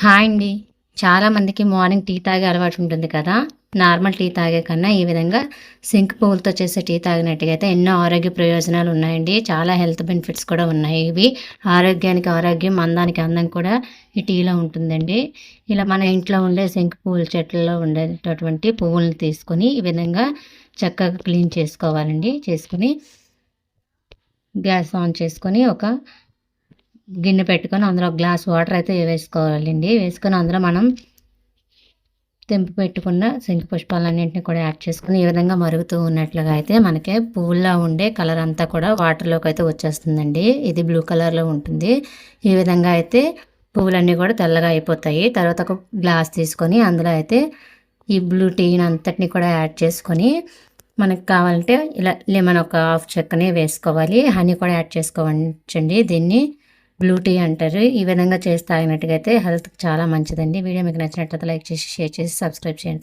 Hi అండి. చాలామందికి morning tea తాగే అలవాటు ఉంటుంది కదా! నార్మల్ టీ తాగే కన్నా ఈ విధంగా శంకు పువ్వులతో చేసే టీ తాగినట్టుగయితే ఎన్నో ఆరోగ్య ప్రయోజనాలు ఉన్నాయండి. చాలా హెల్త్ బెనిఫిట్స్ కూడా ఉన్నాయి ఇవి. ఆరోగ్యానికి ఆరోగ్యం, అందానికి అందం కూడా ఈ టీలో ఉంటుందండి. ఇలా మన ఇంట్లో ఉండే శంకు పువ్వుల చెట్లలో ఉండేటటువంటి పువ్వులను తీసుకొని ఈ విధంగా చక్కగా క్లీన్ చేసుకోవాలండి. చేసుకొని గ్యాస్ ఆన్ చేసుకొని ఒక గిన్నె పెట్టుకొని అందులో ఒక గ్లాస్ వాటర్ అయితే వేసుకోవాలండి. వేసుకొని అందులో మనం తెంపి పెట్టుకున్న శంకు పుష్పాలన్నింటిని కూడా యాడ్ చేసుకొని ఈ విధంగా మరుగుతూ ఉన్నట్లుగా అయితే మనకి పువ్వుల్లో ఉండే కలర్ అంతా కూడా వాటర్లోకి అయితే వచ్చేస్తుందండి. ఇది బ్లూ కలర్లో ఉంటుంది. ఈ విధంగా అయితే పువ్వులన్నీ కూడా తెల్లగా అయిపోతాయి. తర్వాత ఒక గ్లాస్ తీసుకొని అందులో అయితే ఈ బ్లూ టీని అంతటిని కూడా యాడ్ చేసుకొని మనకు కావాలంటే ఇలా లెమన్ ఒక హాఫ్ చెక్కని వేసుకోవాలి. హనీ కూడా యాడ్ చేసుకోవచ్చండి. దీన్ని బ్లూ టీ అంటారు. ఈ విధంగా చేసి తాగినట్టుగా అయితే హెల్త్‌కి చాలా మంచిదండి. వీడియో మీకు నచ్చినట్లయితే లైక్ చేసి, షేర్ చేసి, సబ్స్క్రైబ్ చేయండి.